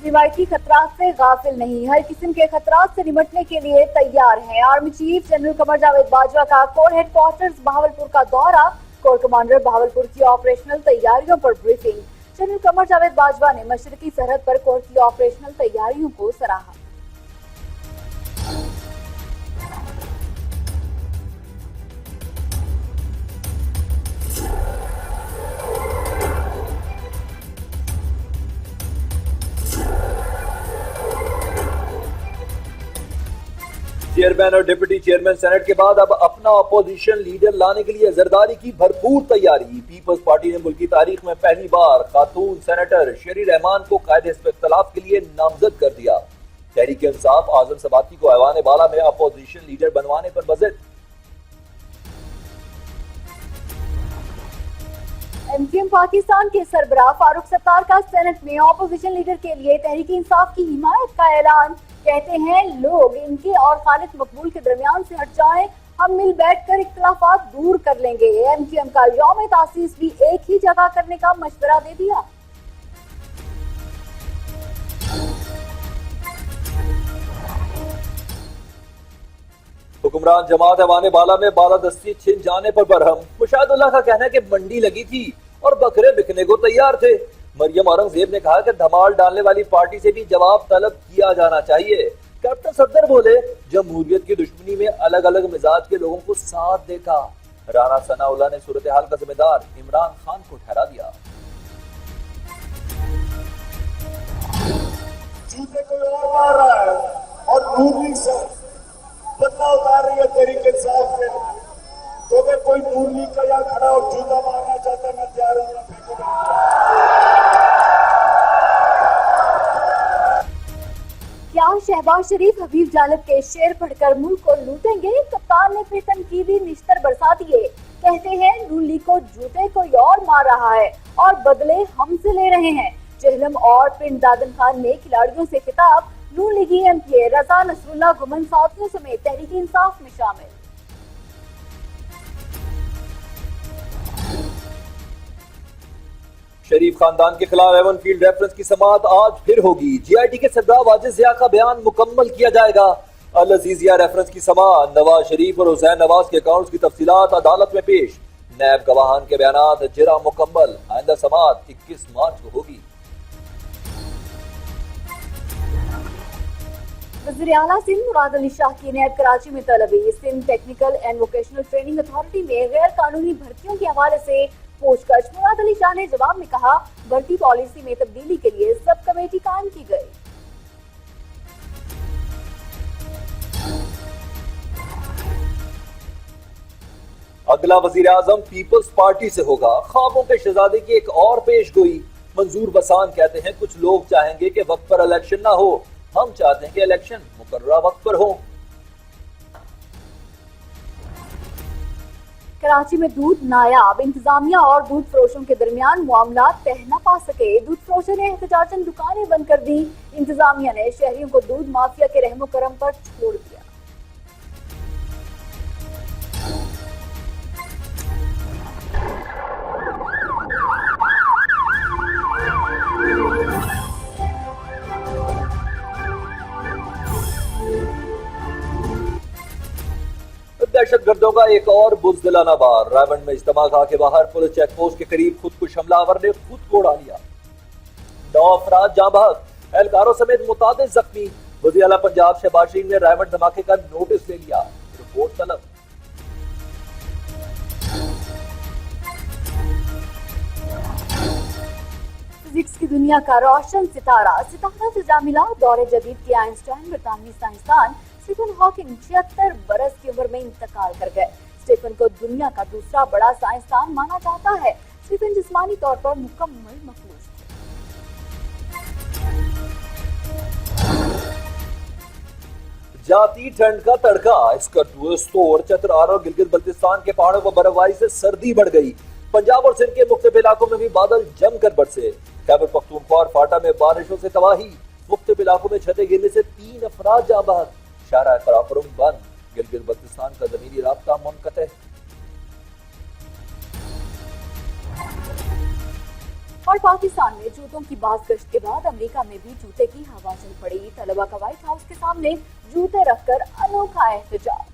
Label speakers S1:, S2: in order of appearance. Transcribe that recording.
S1: रिवायती खतरात से गाफिल नहीं, हर किस्म के खतरात से निपटने के लिए तैयार हैं। Army chief general Qamar Javed Bajwa का कोर हेडक्वार्टर्स बहावलपुर का दौरा, कोर कमांडर बहावलपुर की ऑपरेशनल तैयारियों पर ब्रीफिंग। जनरल कमर जावेद बाजवा ने मशरकी सरहद पर कोर की ऑपरेशनल तैयारियों को सराहा।
S2: चेयरमैन और डिप्टी चेयरमैन सेनेट के बाद अब अपना अपोजिशन लीडर लाने के लिए जरदारी की भरपूर तैयारी। पीपल्स पार्टी ने मुल्क की तारीख में पहली बार खातून सेनेटर शेरी रहमान को कायदे इख्तिलाफ के लिए नामजद कर दिया। तहरीक इंसाफ आजम सबाती को ऐवान बाला में अपोजिशन लीडर बनवाने पर बजट।
S1: एमक्यूएम पाकिस्तान के सरबराह फारूक सत्तार का सेनेट में ऑपोजिशन लीडर के लिए तहरीक इंसाफ की हिमायत का ऐलान। कहते हैं लोग इनके और खालिद मकबूल के दरमियान से हट जाएं, हम मिल बैठकर इख्तिलाफात दूर कर लेंगे। एमक्यूएम का यौम तासीस भी एक ही जगह करने का मशवरा दे दिया।
S2: हुक्मरान जमात ऐवान बाला में बालादस्ती छिन जाने पर बरहम। मुशाहिदुल्लाह का कहना है कि मंडी लगी थी और बकरे बिकने को तैयार थे। मरियम औरंगजेब ने कहा कि धमाल डालने वाली पार्टी से भी जवाब तलब किया जाना चाहिए। कैप्टन सफदर बोले, जमहूरियत की दुश्मनी में अलग अलग मिजाज के लोगों को साथ देखा। राना सनाउल्लाह ने सूरत हाल का जिम्मेदार इमरान खान को ठहरा दिया।
S3: जूते कोई और मार रहा है और नूर लीग से बदला उतार रही है तहरीक इंसाफ में। तो अगर कोई नूर लीग का यहाँ खड़ा और जूता मारना चाहता है, मैं तैयार हूँ।
S1: क्या शहबाज शरीफ हबीब जालिब के शेर पढ़कर मुल्क को लूटेंगे? कप्तान ने फिर तनकीदी निश्तर बरसा दिए। कहते हैं नून लीग को जूते कोई और मार रहा है और बदले हमसे ले रहे हैं। जहलम और पिंड दादन खान ने खिलाड़ियों से खिताब। नून लीगी एमपीए रजा नसरुल्लाह गुमन साथियों समेत तहरीक इंसाफ में शामिल।
S2: शरीफ खानदान के खिलाफ एवन फील्ड रेफरेंस की समाअत आज फिर होगी। जीआईटी के सरबराह वाजिद जिया का बयान मुकम्मल किया जाएगा। अल अजीजिया रेफरेंस की समाअत, नवाज शरीफ और हुसैन नवाज के अकाउंट्स की तफसीलात अदालत में पेश। नैब गवाहान के बयानात जिरा मुकम्मल। आइंदा समाअत 21 मार्च को होगी।
S1: वज़ीर आला सिंध मुराद अली शाह की नैब कराची में तलबी। Sindh technical and vocational training authority में गैर कानूनी भर्तियों के हवाले से पूछताछ। मुराद अली शाह ने जवाब में कहा, भर्ती पॉलिसी में तब्दीली के लिए सब कमेटी कायम की गई।
S2: अगला वजीर आजम पीपल्स पार्टी से होगा। ख्वाबों के शहजादे की एक और पेश गोई। मंजूर बसान कहते हैं कुछ लोग चाहेंगे कि वक्त पर इलेक्शन ना हो, हम चाहते हैं कि इलेक्शन मुकर्ररा वक्त पर हो।
S1: कराची में दूध नायाब, इंतजामिया और दूध फरोशों के दरमियान मामला तह न पा सके। दूध फरोशों ने एहतजाजन दुकानें बंद कर दी। इंतजामिया ने शहरियों को दूध माफिया के रहमो करम पर छोड़ दिया।
S2: दहशतगर्दों का एक और बुज़दिलाना वार। रायवंड में इज्तिमा गाह के बाहर पुलिस चेक पोस्ट के करीब खुदकुश हमलावर ने खुद को उड़ा लिया। 9 अफराद जाँ बहक, एहलकारों समेत मुतादिद जख्मी। वज़ीर आला पंजाब शहबाज शरीफ ने रायवंड धमाके का नोटिस ले लिया। रिपोर्ट तलब।
S1: फिजिक्स की दुनिया का रोशन सितारा से जामिला दौरे जदीद के आइंस्टाइन बरतानवी साइंसदान स्टीफन हॉकिंग 76 बरस की उम्र में इंतकाल कर गए। स्टीफन को दुनिया का दूसरा बड़ा साइंसदान माना जाता है। स्टीफन जिस्मानी तौर पर मुकम्मल मखलूस थे।
S2: जाती ठंड का तड़का। स्कर्दूस्तोर, चतरार और गिलगित बल्तिस्तान के पहाड़ों पर बर्फबारी से सर्दी बढ़ गई। पंजाब और सिंध के मुख्तलिफ इलाकों में भी बादल जमकर बरसे। खैबर पख्तूनख्वा और फाटा में बारिशों से तबाही। मुख्तलिफ इलाकों में छतें गिरने से 3 अफराद जाँ बहक। शारा करापुरम बंद। गिलगित बल्तिस्तान का जमीनी राब्ता मुनक़ते।
S1: और पाकिस्तान में जूतों की बाज़गश्त के बाद अमेरिका में भी जूते की हवा चल पड़ी। तलबा का व्हाइट हाउस के सामने जूते रखकर अनोखा एहतजाज।